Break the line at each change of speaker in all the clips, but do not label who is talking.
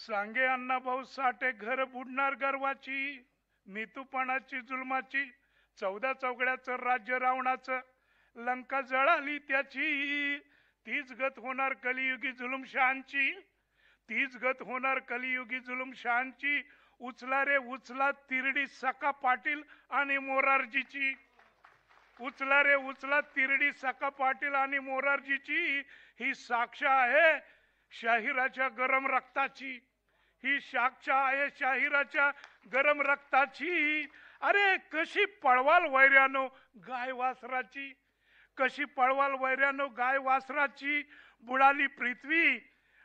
सांगे अण्णाभाऊ साठे घर बुडणार गर्वाची, नितूपणाची जुलमाची, 14 चौघड्याचं राज्य रावणाचं, लंका जळाली त्याची, तीच गत होणार कलियुगी जुलुमशहांची, तीच गत होणार कलियुगी जुलुमशहांची. उचला रे उचला तिरडी सखा पाटील आणि मोरारजीची, उचला रे उचला तिरडी सखा पाटील आणि मोरारजीची. ही साक्ष आहे शाहिराच्या गरम रक्ताची, ही साक्ष आहे शाहिराच्या गरम रक्ताची. अरे कशी पळवाल वैर्यानो गाय वासराची, कशी पळवाल वैर्यानो गाय वासराची. बुडाली पृथ्वी,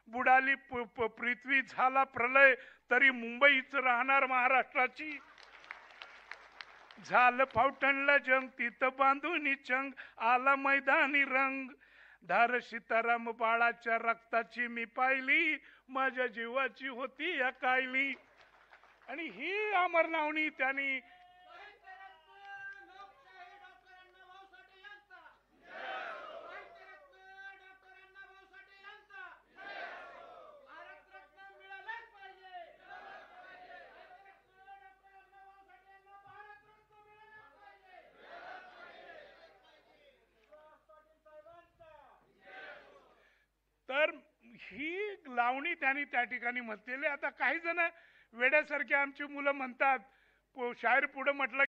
बुडाली पृथ्वी, झाला प्रलय तरी मुंबईच राहणार महाराष्ट्राची. झालं फावटणला जंग तिथं बांधून चंग, आला मैदानी रंग. धार सीताराम बाळाच्या रक्ताची मी पाहिली, माझ्या जीवाची होती या कायली. आणि ही अमर लावणी त्यांनी तर ही लावणी त्यांनी त्या ठिकाणी म्हटलेली. आता काही जण वेड्यासारखे आमची मुलं म्हणतात, शाहीर पुढे म्हटलं